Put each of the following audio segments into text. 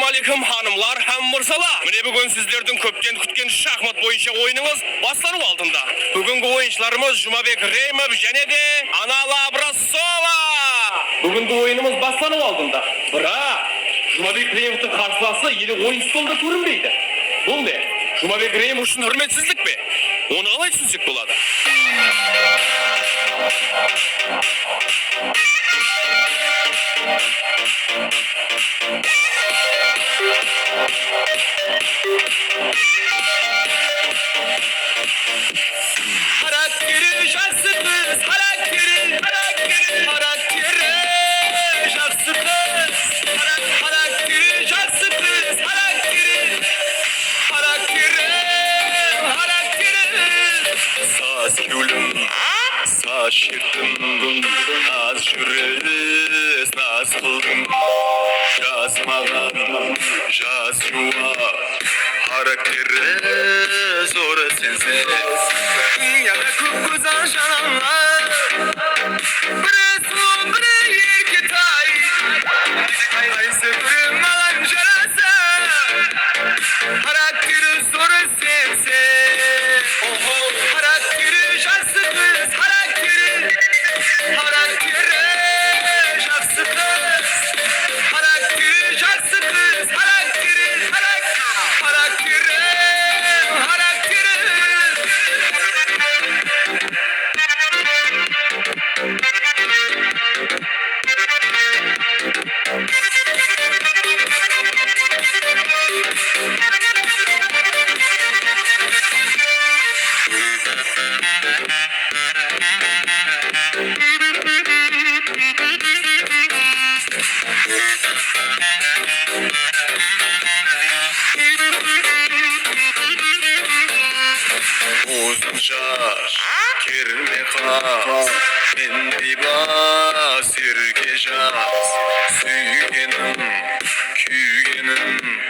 Aleyküm hanımlar hem mırsalar. Mine bugün sizlerden köpten kütken şahmat boyunca oyununuz başlanıp aldığında. Bugünkü oyuncularımız Jumabek Reymov және de Anala Abrasova. Bugünkü oyunumuz başlanıp aldığında. Bırak. Jumabek Reymov'un karşılası yeni oyuncusu oldu görünmeydi. Bu ne? Jumabek Reymov için hürmetsizlik mi? Onu alay süzük buladı. Harakteri şahsı kız, harakteri şahsı kız, harakteri şahsı kız, harakteri. Saz gülüm, saçırdım, naz jürez, naz kıldım. Yazmadan, yaz yuva, harakteri zor sensiz. Dünyada çok güzel şananlar, bir su bir yer kitay, aysı bir malan jarası, harakteri zor sensiz. Harakteri şahsı kız, harakteri şahsı kız, harakteri şahsı kız, harakteri. Uzunca kirme kas, endi bas yürgecaz, süygenim, küygenim,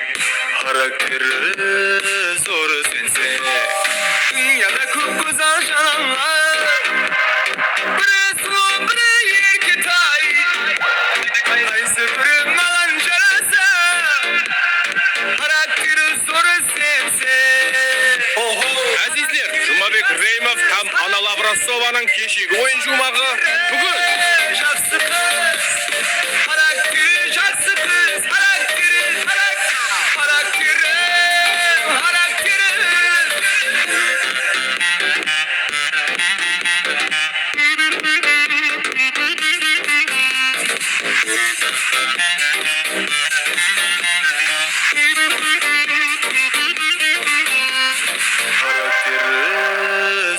harakteri zor sense. Dünyada çok güzel şananlar, bir su bir yer kitay, aysı bir malan jarası, harakteri zor sense. Azizler, Jumabek Reymov hem Anala Abrasova'nın keşigi oyun jumağı bugün. Şahsı kız, harakteri şahsı kız, harakteri. Harakteri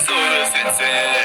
zor sense.